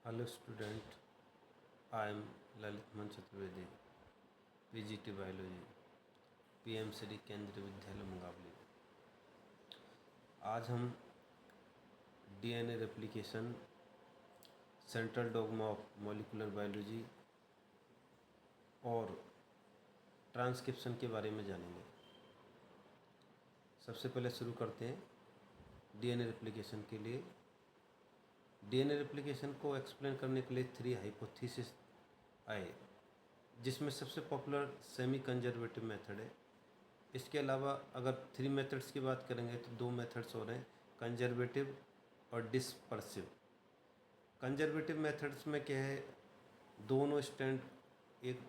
Hello student, I am Lalit Man Chaturvedi, PGT Biology, PMCD केंद्रीय विद्यालय मुंगावली। आज हम DNA replication, central dogma of molecular biology और transcription के बारे में जानेंगे। सबसे पहले शुरू करते हैं डीएनए रेप्लिकेशन के लिए। डीएनए रेप्लिकेशन को एक्सप्लेन करने के लिए 3 हाइपोथेसिस आए, जिसमें सबसे पॉपुलर सेमी कंजर्वेटिव मेथड है। इसके अलावा अगर 3 मेथड्स की बात करेंगे तो 2 मेथड्स और हैं, कंजर्वेटिव और डिस्पर्सिव। कंजर्वेटिव मेथड्स में क्या है, दोनों स्टैंड एक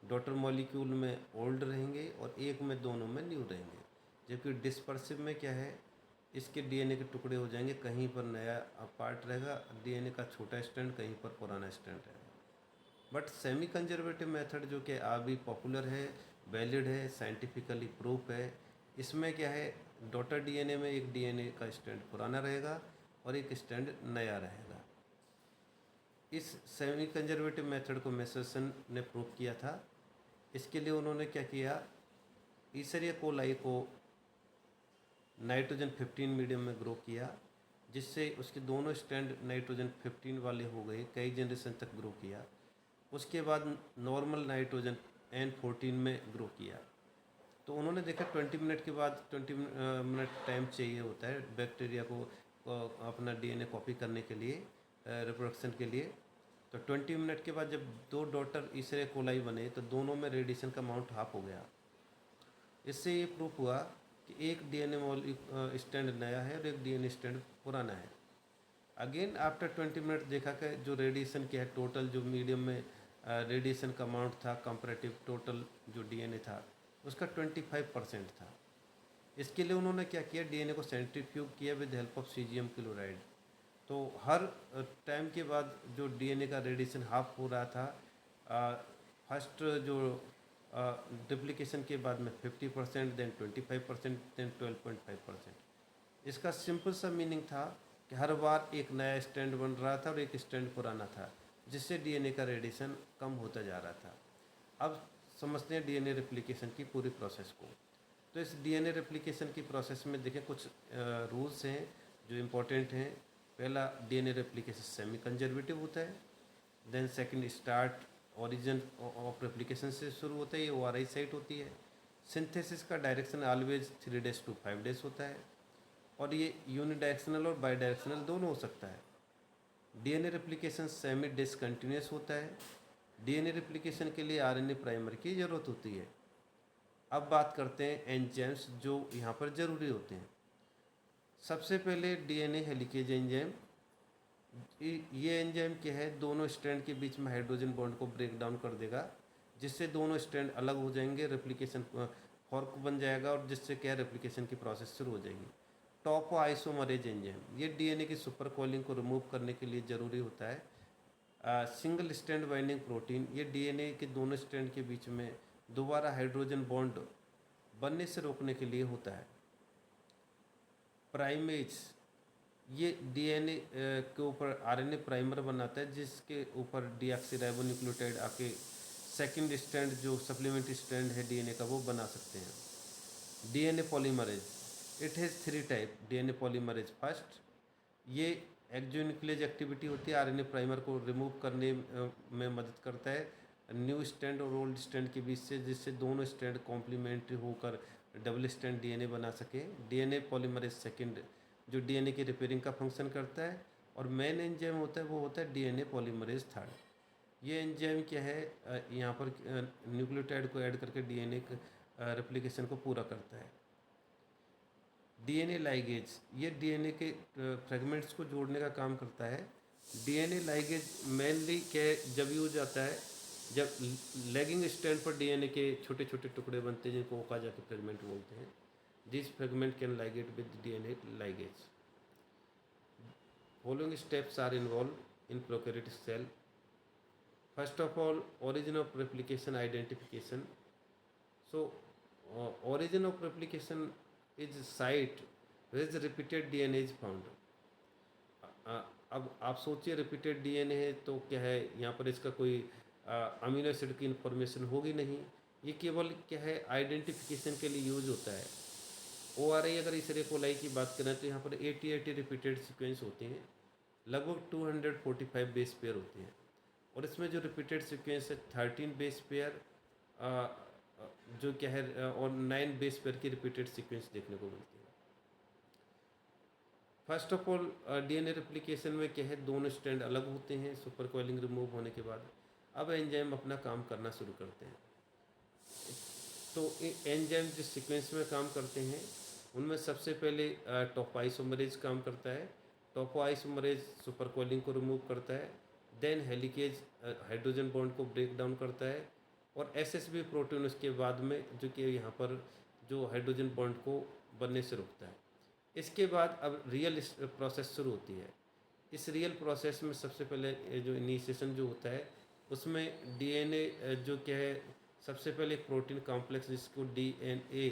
डॉटर मॉलिक्यूल में ओल्ड रहेंगे और एक में दोनों में न्यू रहेंगे। जबकि डिस्पर्सिव में क्या है, इसके डीएनए के टुकड़े हो जाएंगे, कहीं पर नया पार्ट रहेगा, डीएनए का छोटा स्टैंड, कहीं पर पुराना स्टैंड रहेगा। बट सेमी कंजर्वेटिव मेथड जो कि अभी पॉपुलर है, वैलिड है, साइंटिफिकली प्रूफ है, इसमें क्या है, डॉटर डीएनए में एक डीएनए का स्टैंड पुराना रहेगा और एक स्टैंड नया रहेगा। इस सेमी कंजर्वेटिव मेथड को मेसर्सन ने प्रूव किया था। इसके लिए उन्होंने क्या किया, ईसरिया कोलाई को नाइट्रोजन 15 मीडियम में ग्रो किया, जिससे उसके दोनों स्टैंड नाइट्रोजन 15 वाले हो गए, कई जनरेशन तक ग्रो किया। उसके बाद नॉर्मल नाइट्रोजन N14 में ग्रो किया। तो उन्होंने देखा 20 मिनट के बाद 20 मिनट टाइम चाहिए होता है बैक्टीरिया को अपना डीएनए कॉपी करने के लिए, रिप्रोडक्शन के लिए। तो 20 मिनट के बाद जब 2 डॉटर ईसरे कोलाई बने तो दोनों में रेडिएशन का अमाउंट हाफ हो गया। इससे ये प्रूफ हुआ कि एक डीएनए स्टैंड नया है और एक डीएनए स्टैंड पुराना है। अगेन आफ्टर 20 मिनट देखा कि जो रेडिएशन क्या है, टोटल जो मीडियम में रेडिएशन का अमाउंट था, कंपैरेटिव टोटल जो डीएनए था उसका 25% था। इसके लिए उन्होंने क्या किया, डीएनए को सेंट्रीफ्यूग किया with help of caesium chloride. तो हर टाइम के बाद जो डीएनए का रेडिएशन हाफ हो रहा था, फर्स्ट जो डिप्लीकेशन के बाद में 50%, देन 25%, देन 12.5%। इसका सिंपल सा मीनिंग था कि हर बार एक नया स्टैंड बन रहा था और एक स्टैंड पुराना था, जिससे डीएनए का रेडिएशन कम होता जा रहा था। अब समझते हैं डीएनए रेप्लिकेशन की पूरी प्रोसेस को। तो इस डीएनए रेप्लिकेशन की प्रोसेस में देखें कुछ रूल्स हैं जो इम्पोर्टेंट हैं। पहला, डीएनए रेप्लिकेशन सेमी कंजर्वेटिव होता है। Then second, start origin of replication से शुरू होता है, ये ओआरआई साइट होती है। सिंथेसिस का direction always 3 days to 5 days होता है और ये यूनिडायरेक्शनल और बाई डायरेक्शनल दोनों हो सकता है। डीएनए रेप्लिकेशन सेमी डिसकंटिन्यूस होता है। डीएनए रेप्लिकेशन के लिए आरएनए प्राइमर की ज़रूरत होती है। अब बात करते हैं एंजाइम्स जो यहाँ पर ज़रूरी होते हैं। सबसे पहले डीएनए हेलिकेज एंजाइम। ये एंजाइम क्या है, दोनों स्ट्रैंड के बीच में हाइड्रोजन बॉन्ड को ब्रेक डाउन कर देगा, जिससे दोनों स्ट्रैंड अलग हो जाएंगे, रेप्लिकेशन फॉर्क बन जाएगा और जिससे क्या रेप्लिकेशन की प्रोसेस शुरू हो जाएगी। टॉपो आइसोमरेज एंजाइम, ये डीएनए की सुपर कॉलिंग को रिमूव करने के लिए ज़रूरी होता है। सिंगल स्ट्रैंड बाइंडिंग प्रोटीन, ये डीएनए के दोनों स्ट्रैंड के बीच में दोबारा हाइड्रोजन बॉन्ड बनने से रोकने के लिए होता है। प्राइमेज, ये डीएनए के ऊपर आरएनए प्राइमर बनाता है, जिसके ऊपर डीऑक्सीराइबोन्यूक्लियोटाइड आके सेकंड स्ट्रैंड जो सप्लीमेंट्री स्ट्रैंड है डीएनए का वो बना सकते हैं। DNA polymerase, it has 3 type. DNA polymerase first, ये एक्सोन्यूक्लियस एक्टिविटी होती है, आरएनए प्राइमर को रिमूव करने में मदद करता है न्यू स्ट्रैंड और ओल्ड स्ट्रैंड के बीच से, जिससे दोनों स्ट्रैंड कॉम्प्लीमेंट्री होकर डबल स्ट्रैंड डीएनए बना सके। डीएनए पॉलीमरेज सेकंड, जो डीएनए की रिपेयरिंग का फंक्शन करता है। और मेन एंजाइम होता है वो होता है डीएनए पॉलीमरेज थर्ड। ये एंजाइम क्या है, यहाँ पर न्यूक्लियोटाइड को ऐड करके डीएनए रेप्लिकेशन को पूरा करता है। डीएनए लाइगेज, ये डीएनए के फ्रेगमेंट्स को जोड़ने का काम करता है। डीएनए लाइगेज मेनली क्या जब यूज आता है, जब लैगिंग स्ट्रैंड पर डीएनए के छोटे छोटे टुकड़े बनते हैं, जिनको ओकाजा के फ्रेगमेंट बोलते हैं। This fragment can ligate with DNA ligase. Following steps are involve in prokaryotic cell. First of all, origin of replication identification. So, origin of replication is site where the repeated DNA is found. अब आप सोचिए repeated DNA है तो क्या है, यहाँ पर इसका कोई अमीनो एसिड की इंफॉर्मेशन होगी नहीं। ये केवल क्या है आइडेंटिफिकेशन के लिए यूज होता है। ओ आर आई अगर इस कोलाई की बात करें तो यहाँ पर 80 रिपीटेड सीक्वेंस होते हैं, लगभग 245 बेस पेयर होते हैं। और इसमें जो रिपीटेड सीक्वेंस है 13 बेस पेयर जो क्या है और 9 बेस पेयर की रिपीटेड सीक्वेंस देखने को मिलती है। First of all DNA replication में क्या है, दोनों स्ट्रैंड अलग होते हैं सुपर कॉइलिंग रिमूव होने के बाद। अब एंजाइम अपना काम करना शुरू करते हैं। तो एंजाइम जिस सीक्वेंस में काम करते हैं उनमें सबसे पहले टॉपोआइसोमरेज काम करता है। टॉपोआइसोमरेज सुपर कॉइलिंग को रिमूव करता है। देन हेलिकेज हाइड्रोजन बॉन्ड को ब्रेक डाउन करता है और एसएसबी प्रोटीन उसके बाद में जो कि यहाँ पर जो हाइड्रोजन बॉन्ड को बनने से रोकता है। इसके बाद अब रियल प्रोसेस शुरू होती है। इस रियल प्रोसेस में सबसे पहले जो इनिशिएशन जो होता है उसमें डीएनए जो क्या है, सबसे पहले एक प्रोटीन कॉम्प्लेक्स जिसको डीएनए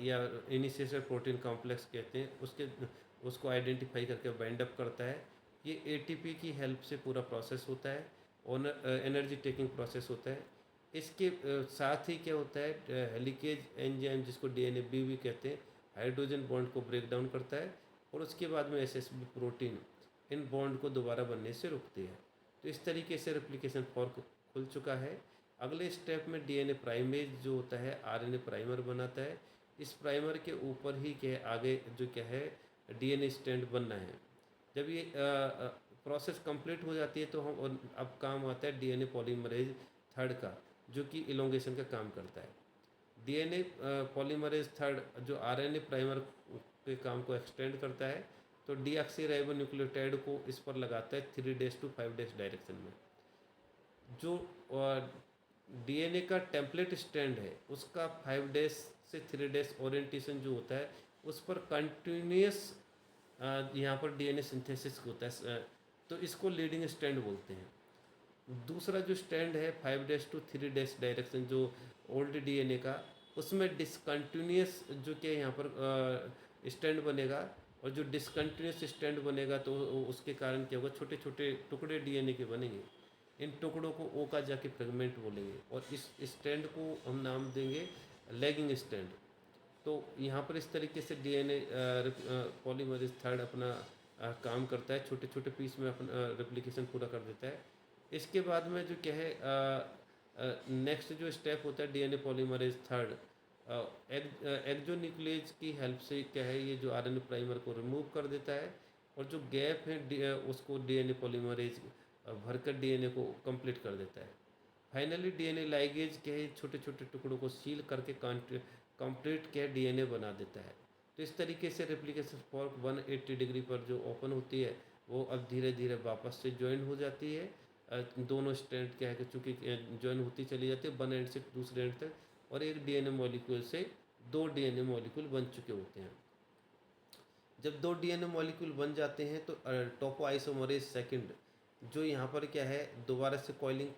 या इनिशिएशन प्रोटीन कॉम्प्लेक्स कहते हैं, उसको आइडेंटिफाई करके बाइंड अप करता है। ये एटीपी की हेल्प से पूरा प्रोसेस होता है और एनर्जी टेकिंग प्रोसेस होता है। इसके साथ ही क्या होता है, हेलिकेज एंजाइम जिसको डीएनए भी कहते हैं, हाइड्रोजन बॉन्ड को ब्रेक डाउन करता है और उसके बाद में एसएसबी प्रोटीन इन बॉन्ड को दोबारा बनने से रोकती है। तो इस तरीके से रेप्लिकेशन फॉर्क खुल चुका है। अगले स्टेप में डीएनए प्राइमेज जो होता है आरएनए प्राइमर बनाता है। इस प्राइमर के ऊपर ही क्या है आगे जो क्या है डीएनए स्टैंड बनना है। जब ये प्रोसेस कंप्लीट हो जाती है तो हम अब काम आता है डीएनए पॉलीमरेज थर्ड का, जो कि इलोंगेशन का काम करता है। डीएनए पॉलीमरेज थर्ड जो आरएनए प्राइमर के काम को एक्सटेंड करता है, तो डीऑक्सीराइबोन्यूक्लियोटाइड को इस पर लगाता है 3' to 5' डायरेक्शन में। जो डीएनए का टेम्पलेट स्टैंड है उसका 5' से 3' ओरिएंटेशन जो होता है उस पर कंटिन्यूस यहाँ पर डीएनए सिंथेसिस होता है, तो इसको लीडिंग स्टैंड बोलते हैं। दूसरा जो स्टैंड है 5' to 3' डायरेक्शन जो ओल्ड डीएनए का, उसमें डिसकंटिन्यूस जो कि यहाँ पर स्टैंड बनेगा। और जो डिसकंटिन्यूस स्टैंड बनेगा तो उसके कारण क्या होगा, छोटे छोटे टुकड़े डीएनए के बनेंगे। इन टुकड़ों को ओकाजाकी फ्रेगमेंट बोलेंगे और इस स्टैंड को हम नाम देंगे लैगिंग स्टैंड। तो यहाँ पर इस तरीके से डीएनए पॉलीमरेज थर्ड अपना काम करता है, छोटे छोटे पीस में अपना रेप्लिकेशन पूरा कर देता है। इसके बाद में जो क्या है नेक्स्ट जो स्टेप होता है डीएनए पॉलीमरेज थर्ड एक्सोन्यूक्लियेज की हेल्प से क्या है ये जो आरएनए प्राइमर को रिमूव कर देता है और जो गैप है उसको डीएनए पॉलीमरेज भरकर डीएनए को कंप्लीट कर देता है। फाइनली डीएनए लाइगेज के छोटे छोटे टुकड़ों को सील करके कंप्लीट क्या डीएनए बना देता है। तो इस तरीके से रेप्लिकेशन फॉर्क 180 डिग्री पर जो ओपन होती है वो अब धीरे धीरे वापस से ज्वाइन हो जाती है। दोनों स्ट्रैंड क्या है कि चूँकि ज्वाइन होती चली जाती है वन एंड से दूसरे एंड तक, और एक डीएनए मॉलिक्यूल से 2 डीएनए मॉलिक्यूल बन चुके होते हैं। जब 2 डीएनए मॉलिक्यूल बन जाते हैं तो टॉपोआइसोमरेज सेकंड जो यहाँ पर क्या है दोबारा से कॉइलिंग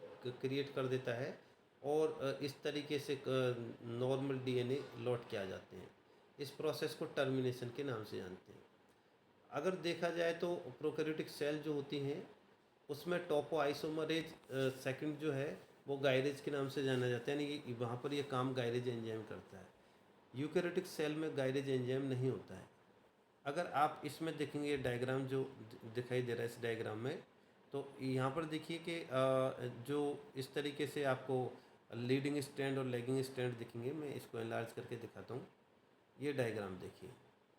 क्रिएट कर देता है और इस तरीके से नॉर्मल डीएनए लौट के आ जाते हैं। इस प्रोसेस को टर्मिनेशन के नाम से जानते हैं। अगर देखा जाए तो प्रोकैरियोटिक सेल जो होती हैं उसमें टॉपोआइसोमरेज सेकंड जो है वो गायरेज के नाम से जाना जाता है, यानी कि वहाँ पर ये काम गायरेज एंजाइम करता है। यूकैरियोटिक सेल में गायरेज एंजाइम नहीं होता है। अगर आप इसमें देखेंगे डायग्राम जो दिखाई दे रहा है इस डायग्राम में, तो यहाँ पर देखिए कि जो इस तरीके से आपको लीडिंग स्टैंड और लैगिंग स्टैंड दिखेंगे। मैं इसको एनलार्ज करके दिखाता हूँ। ये डायग्राम देखिए,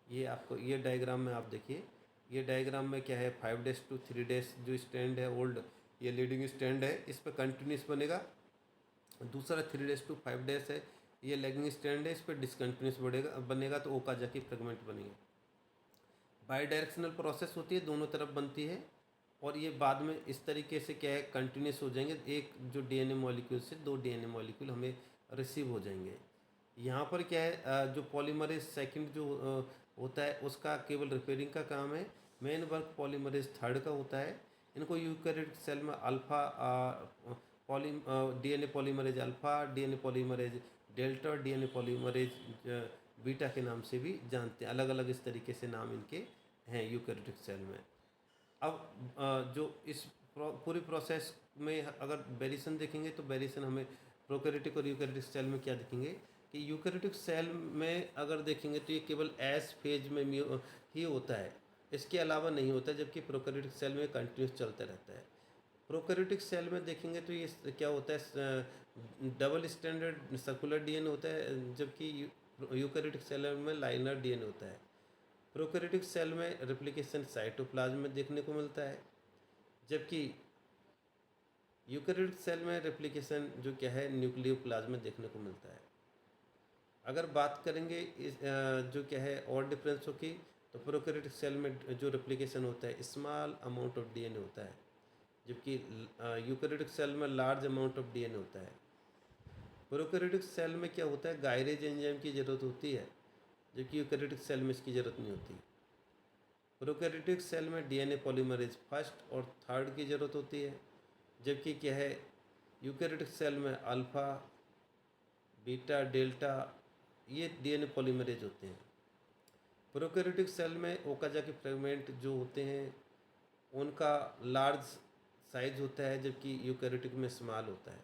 ये आपको ये डायग्राम में आप देखिए, ये डायग्राम में क्या है 5' to 3' जो स्टैंड है ओल्ड, ये लीडिंग स्टैंड है, इस पर कंटिन्यूस बनेगा। दूसरा 3' to 5' है, ये लैगिंग स्टैंड है, इस पर डिसकंटिन्यूस बनेगा तो ओकाजाकी फ्रेगमेंट बनेंगे। बाई डायरेक्शनल प्रोसेस होती है, दोनों तरफ बनती है और ये बाद में इस तरीके से क्या है कंटिन्यूस हो जाएंगे। एक जो डीएनए मॉलिक्यूल से 2 डीएनए मॉलिक्यूल हमें रिसीव हो जाएंगे। यहाँ पर क्या है जो पॉलीमरेज सेकंड जो होता है उसका केवल रिपेयरिंग का काम है। मेन वर्क पॉलीमरेज थर्ड का होता है। इनको यूकैरियोटिक सेल में alpha DNA polymerase alpha, DNA polymerase delta और डीएनए पॉलीमरेज बीटा के नाम से भी जानते हैं। अलग अलग इस तरीके से नाम इनके हैं यूकैरियोटिक सेल में। अब जो इस पूरी प्रोसेस में अगर वेरिएशन देखेंगे तो वेरिएशन हमें प्रोकैरियोटिक और यूकैरियोटिक सेल में क्या दिखेंगे कि यूकैरियोटिक सेल में अगर देखेंगे तो ये केवल एस फेज में ही होता है, इसके अलावा नहीं होता, जबकि प्रोकैरियोटिक सेल में कंटिन्यूस चलता रहता है। प्रोकैरियोटिक सेल में देखेंगे तो ये क्या होता है, डबल स्टैंडर्ड सर्कुलर डीएनए होता है, जबकि यूकैरियोटिक सेल में लाइनर डीएनए होता है। प्रोकैरियोटिक सेल में रेप्लिकेशन साइटोप्लाज्म में देखने को मिलता है, जबकि यूकैरियोटिक सेल में रेप्लिकेशन जो क्या है न्यूक्लियोप्लाज्म में देखने को मिलता है। अगर बात करेंगे जो क्या है और डिफरेंसों की, तो प्रोकैरियोटिक सेल में जो रेप्लिकेशन होता है स्मॉल अमाउंट ऑफ डीएनए होता है, जबकि यूकैरियोटिक सेल में लार्ज अमाउंट ऑफ डीएनए होता है। प्रोकैरियोटिक सेल में क्या होता है, गायरेज एंजाइम की ज़रूरत होती है, जबकि यूकैरियोटिक सेल में इसकी ज़रूरत नहीं होती। प्रोकैरियोटिक सेल में डीएनए पॉलीमरेज फर्स्ट और थर्ड की ज़रूरत होती है, जबकि क्या है यूकैरियोटिक सेल में अल्फ़ा, बीटा, डेल्टा ये डीएनए पॉलीमरेज होते हैं। प्रोकैरियोटिक सेल में ओकाजाकी फ्रेगमेंट जो होते हैं उनका लार्ज साइज होता है, जबकि यूकैरियोटिक में स्मॉल होता है।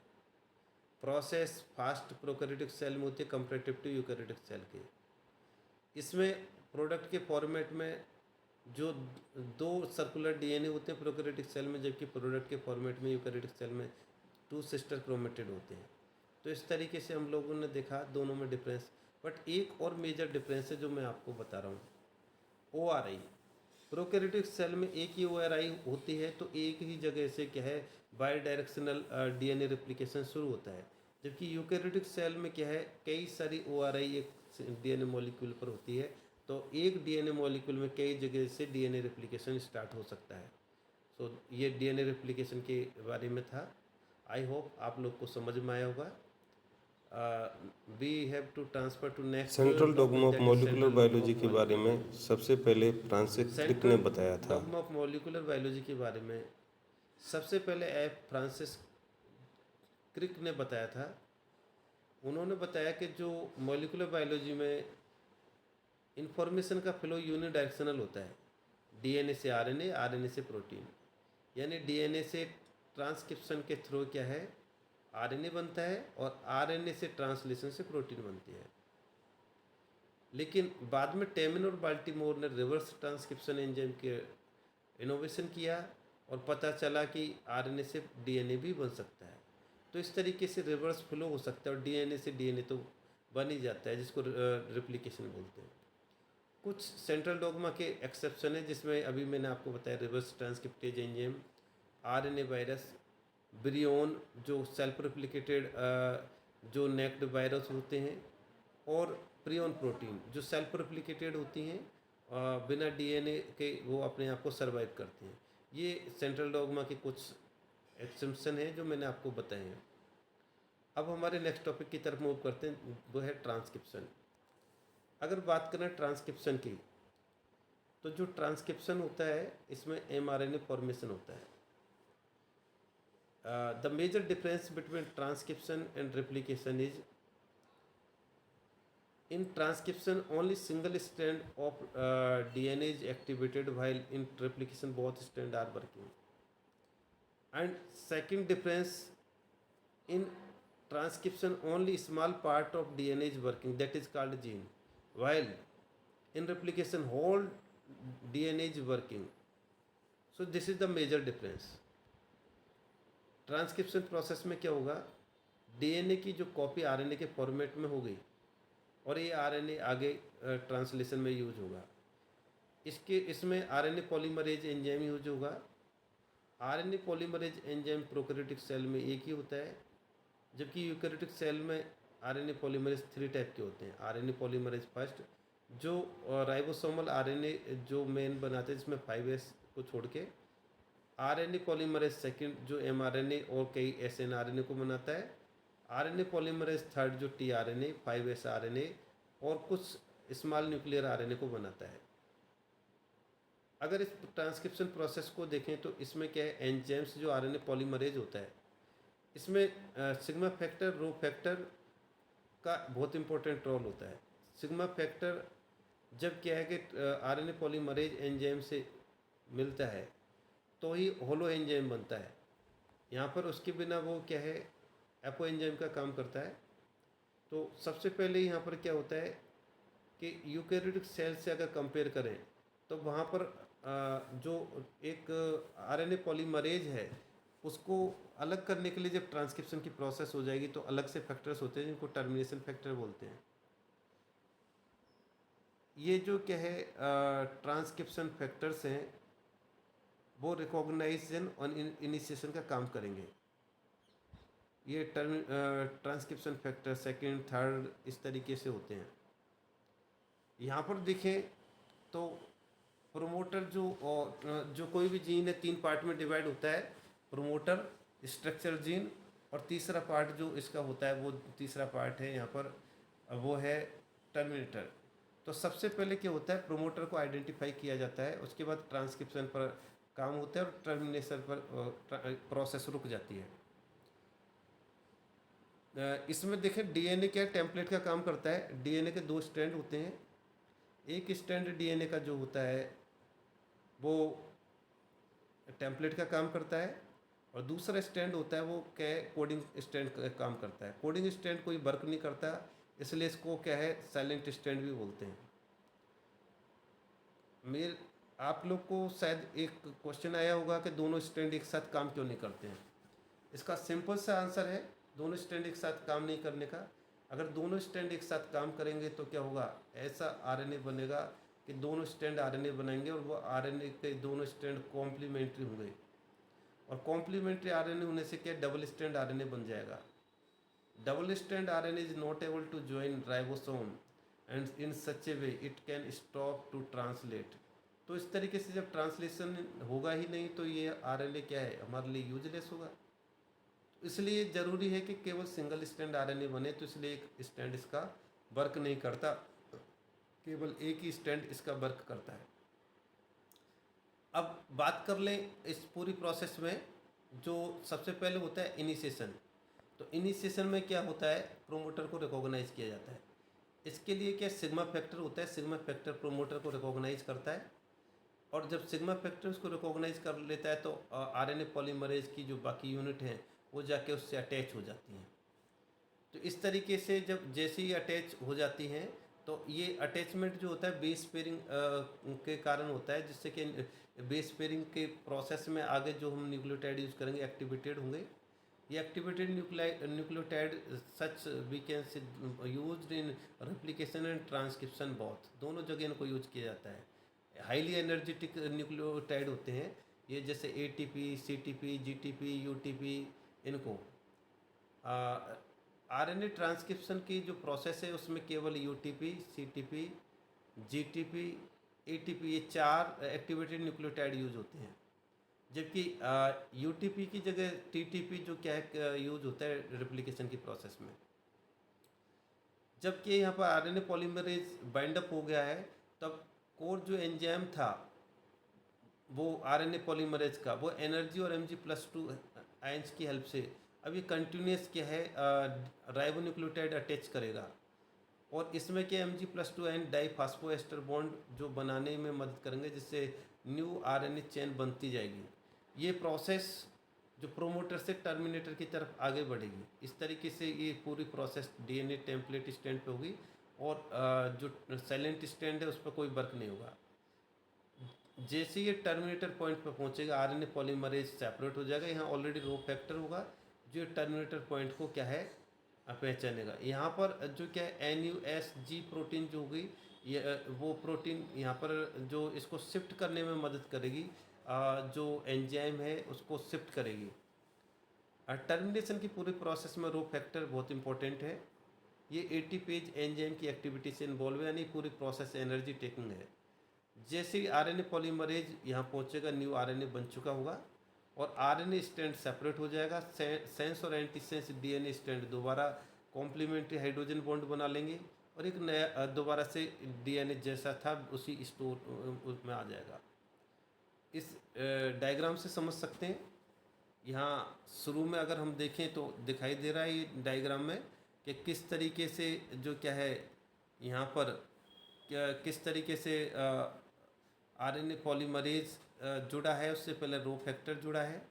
प्रोसेस फास्ट प्रोकैरियोटिक सेल में होती है कंपैरेटिव टू यूकैरियोटिक सेल के। इसमें प्रोडक्ट के फॉर्मेट में जो दो सर्कुलर डीएनए होते हैं प्रोकैरियोटिक सेल में, जबकि प्रोडक्ट के फॉर्मेट में यूकैरियोटिक सेल में 2 सिस्टर क्रोमेटिड होते हैं। तो इस तरीके से हम लोगों ने देखा दोनों में डिफरेंस। बट एक और मेजर डिफरेंस है जो मैं आपको बता रहा हूँ, ORI। प्रोकैरियोटिक सेल में एक ही ORI होती है, तो एक ही जगह से क्या है बाई डायरेक्शनल डीएनए रेप्लिकेशन शुरू होता है, जबकि यूकैरियोटिक सेल में क्या है कई सारी ORI एक डीएनए मॉलिक्यूल पर होती है, तो एक डीएनए मॉलिक्यूल में कई जगह से डीएनए रेप्लिकेशन स्टार्ट हो सकता है। सो ये डीएनए रेप्लिकेशन के बारे में था। आई होप आप लोग को समझ में आया होगा। We have to transfer to next central dogma of molecular biology के बारे में सबसे पहले फ्रांसिस क्रिक ने बताया था। डॉगमा ऑफ मॉलिक्यूलर बायोलॉजी के बारे में सबसे पहले फ्रांसिस क्रिक ने बताया था। उन्होंने बताया कि जो मॉलिक्यूलर बायोलॉजी में इंफॉर्मेशन का फ्लो यूनिडायरेक्शनल होता है, डीएनए से आरएनए, आरएनए से प्रोटीन, यानी डीएनए से ट्रांसक्रिप्शन के थ्रू क्या है आरएनए बनता है और आरएनए से ट्रांसलेशन से प्रोटीन बनती है। लेकिन बाद में टेमिन और बाल्टीमोर ने रिवर्स ट्रांसक्रिप्शन एंजाइम के इनोवेशन किया और पता चला कि आरएनए से डीएनए भी बन सकता है। तो इस तरीके से रिवर्स फ्लो हो सकता है और डीएनए से डीएनए तो बन ही जाता है, जिसको रेप्लिकेशन बोलते हैं। कुछ सेंट्रल डॉगमा के एक्सेप्शन है, जिसमें अभी मैंने आपको बताया reverse transcriptase enzyme, RNA virus, Breon जो सेल्फ रेप्लिकेटेड जो नेक्ड वायरस होते हैं, और प्रियोन प्रोटीन जो सेल्फ रेप्लिकेटेड होती हैं बिना डीएनए के वो अपने आप को सर्वाइव करते हैं। ये सेंट्रल डॉगमा के कुछ एक्सेप्शन हैं जो मैंने आपको बताए हैं। अब हमारे नेक्स्ट टॉपिक की तरफ मूव करते हैं, वो है ट्रांसक्रिप्शन। अगर बात करें ट्रांसक्रिप्शन की, तो जो ट्रांसक्रिप्शन होता है इसमें mRNA फॉर्मेशन होता है। The major difference between transcription and replication is in transcription only single strand of DNA is activated, while in replication both strands are working. And second difference, in transcription only small part of DNA is working, that is called gene, while in replication whole DNA is working. So this is the major difference. Transcription process में क्या होगा, DNA की जो copy RNA के format में हो गई और ये आरएनए आगे ट्रांसलेशन में यूज होगा। इसमें आरएनए पॉलीमरेज एंजाइम यूज होगा। RNA polymerase enzyme prokaryotic cell में एक ही होता है, जबकि यूकैरियोटिक सेल में आरएनए पॉलीमरेज 3 टाइप के होते हैं। आरएनए पॉलीमरेज फर्स्ट जो राइबोसोमल आरएनए जो मेन बनाते हैं, जिसमें 5S को छोड़ के, आरएनए पॉलीमरेज सेकंड जो एमआरएनए और कई एसएनआरएनए को बनाता है, आरएनए पॉलीमरेज थर्ड जो टीआरएनए, 5S आरएनए और कुछ स्मॉल न्यूक्लियर आरएनए को बनाता है। अगर इस ट्रांसक्रिप्शन प्रोसेस को देखें तो इसमें क्या है, एंजाइम्स जो आरएनए पॉलीमरेज होता है इसमें सिग्मा फैक्टर, रो फैक्टर का बहुत इंपॉर्टेंट रोल होता है। सिग्मा फैक्टर जब क्या है कि आरएनए पॉलीमरेज एंजाइम से मिलता है तो ही होलो एंजाइम बनता है। यहाँ पर उसके बिना वो क्या है, एपो एंजाइम का काम करता है। तो सबसे पहले यहाँ पर क्या होता है कि यूकेरियोटिक सेल से अगर कंपेयर करें तो वहाँ पर जो एक आरएनए पॉलीमरेज है उसको अलग करने के लिए जब ट्रांसक्रिप्शन की प्रोसेस हो जाएगी तो अलग से फैक्टर्स होते हैं जिनको टर्मिनेशन फैक्टर बोलते हैं। ये जो क्या है ट्रांसक्रिप्शन फैक्टर्स हैं वो रिकॉग्नाइजेशन और इनिशिएशन का काम करेंगे। ये ट्रांसक्रिप्शन फैक्टर सेकंड थर्ड इस तरीके से होते हैं। यहाँ पर देखें तो प्रोमोटर जो कोई भी जीन है 3 पार्ट में डिवाइड होता है, प्रोमोटर, स्ट्रक्चर जीन, और तीसरा पार्ट जो इसका होता है वो तीसरा पार्ट है यहाँ पर वो है टर्मिनेटर। तो सबसे पहले क्या होता है, प्रोमोटर को आइडेंटिफाई किया जाता है, उसके बाद ट्रांसक्रिप्शन पर काम होता है और टर्मिनेशन पर प्रोसेस रुक जाती है। इसमें देखें डीएनए क्या टेम्पलेट का काम करता है। डीएनए के 2 स्ट्रैंड होते हैं। एक स्ट्रैंड डीएनए का जो होता है वो टेम्पलेट का काम करता है और दूसरा स्ट्रैंड होता है वो क्या है, कोडिंग स्ट्रैंड का काम करता है। कोडिंग स्ट्रैंड कोई वर्क नहीं करता, इसलिए इसको क्या है साइलेंट स्ट्रैंड भी बोलते हैं। मेरे आप लोग को शायद एक क्वेश्चन आया होगा कि दोनों स्ट्रैंड एक साथ काम क्यों नहीं करते हैं। इसका सिंपल सा आंसर है दोनों स्ट्रैंड एक साथ काम नहीं करने का। अगर दोनों स्ट्रैंड एक साथ काम करेंगे तो क्या होगा, ऐसा आरएनए बनेगा कि दोनों स्ट्रैंड आरएनए बनाएंगे और वो आरएनए के दोनों स्ट्रैंड कॉम्प्लीमेंट्री होंगे और कॉम्प्लीमेंट्री आरएनए होने से क्या डबल स्ट्रैंड आरएनए बन जाएगा। Double strand RNA is not able to join ribosome and in such a way it can stop to translate. तो इस तरीके से जब ट्रांसलेशन होगा ही नहीं तो ये आरएनए क्या है, हमारे लिए यूजलेस होगा। इसलिए ज़रूरी है कि केवल सिंगल स्ट्रैंड आरएनए बने, तो इसलिए एक स्ट्रैंड इसका वर्क नहीं करता, केवल एक ही स्ट्रैंड इसका वर्क करता है। अब बात कर लें इस पूरी प्रोसेस में, जो सबसे पहले होता है इनिशिएशन। तो इनिशिएशन में क्या होता है, प्रोमोटर को रिकॉग्नाइज किया जाता है। इसके लिए क्या सिग्मा फैक्टर होता है, सिग्मा फैक्टर प्रोमोटर को रिकॉग्नाइज करता है और जब सिग्मा फैक्टर उसको रिकॉग्नाइज कर लेता है तो आरएनए पॉलीमरेज की जो बाकी यूनिट हैं वो जाके उससे अटैच हो जाती हैं। तो इस तरीके से जब जैसे ही अटैच हो जाती हैं तो ये अटैचमेंट जो होता है बेस पेयरिंग के कारण होता है, जिससे कि बेस पेयरिंग के प्रोसेस में आगे जो हम न्यूक्लियोटाइड यूज़ करेंगे एक्टिवेटेड होंगे। ये activated nucleotide such we can used in replication and transcription both, दोनों जगह इनको यूज किया जाता है। हाईली एनर्जेटिक न्यूक्लियोटाइड होते हैं ये, जैसे एटीपी, सीटीपी, जीटीपी, यूटीपी, इनको आरएनए ट्रांसक्रिप्शन की जो प्रोसेस है उसमें केवल यूटीपी, सीटीपी, जीटीपी, एटीपी, ये 4 एक्टिवेटेड न्यूक्लियोटाइड यूज होते हैं। जबकि यूटीपी की जगह टीटीपी जो क्या है यूज होता है रेप्लिकेशन की प्रोसेस में। जबकि यहाँ पर आरएनए पॉलीमरेज बाइंड अप हो गया है तब कोर जो एंजाइम था वो आरएनए पॉलीमरेज का वो एनर्जी और Mg+2 आयंस की हेल्प से अब ये कंटिन्यूस क्या है राइबोन्यूक्लियोटाइड अटैच करेगा और इसमें क्या Mg+2 आयन डाईफॉस्फोएस्टर बॉन्ड जो बनाने में मदद करेंगे, जिससे न्यू आरएनए चेन बनती जाएगी। ये प्रोसेस जो प्रोमोटर से टर्मिनेटर की तरफ आगे बढ़ेगी। इस तरीके से ये पूरी प्रोसेस डीएनए टेम्पलेट स्टैंड पे होगी और जो साइलेंट स्टैंड है उस पर कोई वर्क नहीं होगा। जैसे ये टर्मिनेटर पॉइंट पर पहुंचेगा आरएनए पॉलीमरेज सेपरेट हो जाएगा। यहाँ ऑलरेडी रो फैक्टर होगा जो टर्मिनेटर पॉइंट को क्या है पहचानेगा। यहाँ पर जो क्या है NUSG प्रोटीन जो होगी ये वो प्रोटीन यहाँ पर जो इसको शिफ्ट करने में मदद करेगी, जो एंजाइम है उसको शिफ्ट करेगी। टर्मिनेशन की पूरी प्रोसेस में रो फैक्टर बहुत इंपॉर्टेंट है। ये 80 पेज एंजाइम की एक्टिविटी से इन्वॉल्व है, यानी पूरी प्रोसेस एनर्जी टेकिंग है। जैसे ही आरएनए पॉलीमरेज यहाँ पहुँचेगा न्यू आरएनए बन चुका होगा और आरएनए स्ट्रैंड सेपरेट हो जाएगा। सेंस और एंटीसेंस डीएनए स्ट्रैंड दोबारा कॉम्प्लीमेंट्री हाइड्रोजन बॉन्ड बना लेंगे और एक नया दोबारा से डीएनए जैसा था उसी स्टोर में आ जाएगा। इस डायग्राम से समझ सकते हैं। यहाँ शुरू में अगर हम देखें तो दिखाई दे रहा है ये डायग्राम में कि किस तरीके से जो क्या है यहाँ पर किस तरीके से आरएनए पॉलीमरेज जुड़ा है, उससे पहले रो फैक्टर जुड़ा है।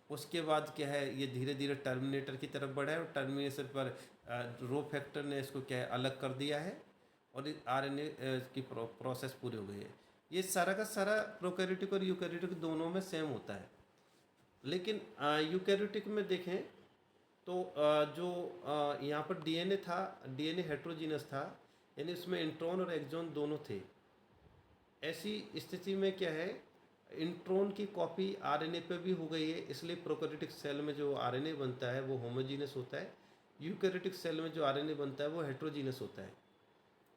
उसके बाद क्या है, ये धीरे धीरे टर्मिनेटर की तरफ बढ़ा है और टर्मिनेशन पर रो फैक्टर ने इसको क्या है अलग कर दिया है और आरएनए की प्रोसेस पूरी हो गई है। ये सारा का सारा प्रोकैरियोटिक और यूकैरियोटिक दोनों में सेम होता है। लेकिन यूकैरियोटिक में देखें तो जो यहाँ पर डीएनए था, डीएनए हेट्रोजीनस था, यानी उसमें इंट्रॉन और एक्सॉन दोनों थे। ऐसी स्थिति में क्या है, इंट्रॉन की कॉपी आरएनए पे भी हो गई है, इसलिए प्रोकैरियोटिक सेल में जो आरएनए बनता है वो होमोजीनस होता है। यूकैरियोटिक सेल में जो आरएनए बनता है वो हेट्रोजीनस होता है।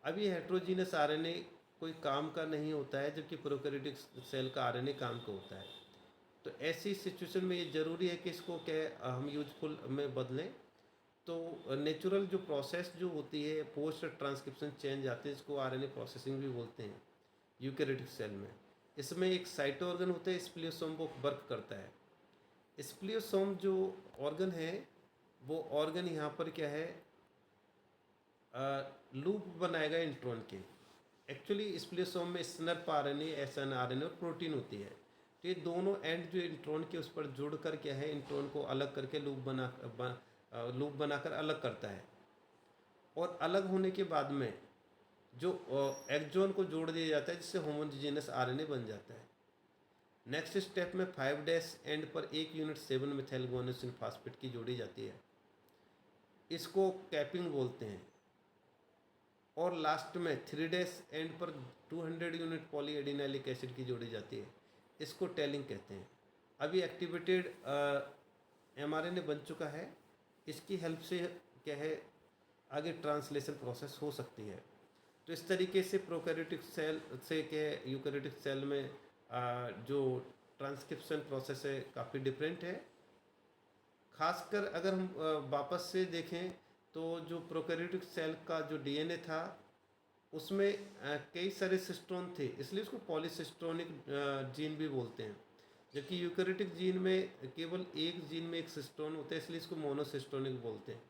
अब ये हेट्रोजीनस आरएनए कोई काम का नहीं होता है, जबकि प्रोकैरियोटिक सेल का आरएनए काम का होता है। तो ऐसी सिचुएशन में ये ज़रूरी है कि इसको क्या हम यूजफुल में बदलें। तो नेचुरल जो प्रोसेस जो होती है, पोस्ट ट्रांसक्रिप्शन चेंज आते हैं, इसको आरएनए प्रोसेसिंग भी बोलते हैं यूकैरियोटिक सेल में। इसमें एक साइटो ऑर्गन होता है, स्प्लियोसोम वो वर्क करता है। स्प्लियोसोम जो ऑर्गन है वो ऑर्गन यहाँ पर क्या है, लूप बनाएगा इंट्रॉन के। एक्चुअली स्प्लियोसोम में स्नर्प आरएनए, एसएन आरएनए और प्रोटीन होती है। तो ये दोनों एंड जो इंट्रॉन के उस पर जुड़ कर क्या है, इंट्रॉन को अलग करके लूप बनाकर अलग करता है। और अलग होने के बाद में जो एक्सॉन को जोड़ दिया जाता है, जिससे होमोजेनस आरएनए बन जाता है। नेक्स्ट स्टेप में 5' एंड पर 1 यूनिट 7 मिथाइल गुआनोसिन फास्फेट की जोड़ी जाती है, इसको कैपिंग बोलते हैं। और लास्ट में 3' एंड पर 200 यूनिट पॉलीएडिनाइलिक एसिड की जोड़ी जाती है, इसको टेलिंग कहते हैं। अभी एक्टिवेटेड एमआरएनए बन चुका है, इसकी हेल्प से क्या है आगे ट्रांसलेशन प्रोसेस हो सकती है। तो इस तरीके से प्रोकैरियोटिक सेल से क्या है, यूकैरियोटिक सेल में जो ट्रांसक्रिप्शन प्रोसेस है काफ़ी डिफरेंट है। खासकर अगर हम वापस से देखें तो जो प्रोकैरियोटिक सेल का जो डीएनए था उसमें कई सारे सिस्टोन थे, इसलिए उसको पॉलीसिस्टोनिक जीन भी बोलते हैं। जबकि यूकैरियोटिक जीन में केवल एक जीन में एक सिस्टोन होता है, इसलिए इसको मोनोसिस्टोनिक बोलते हैं।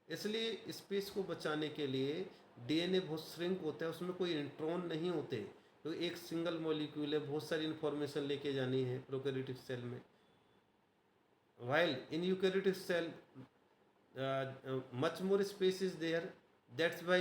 इसलिए स्पेस को बचाने के लिए डीएनए बहुत श्रिंक होता है, उसमें कोई इंट्रॉन नहीं होते, तो एक सिंगल मॉलिक्यूल है, बहुत सारी इन्फॉर्मेशन लेके जानी है प्रोकैरियोटिक सेल में। While in eukaryotic cell much more space is there, that's why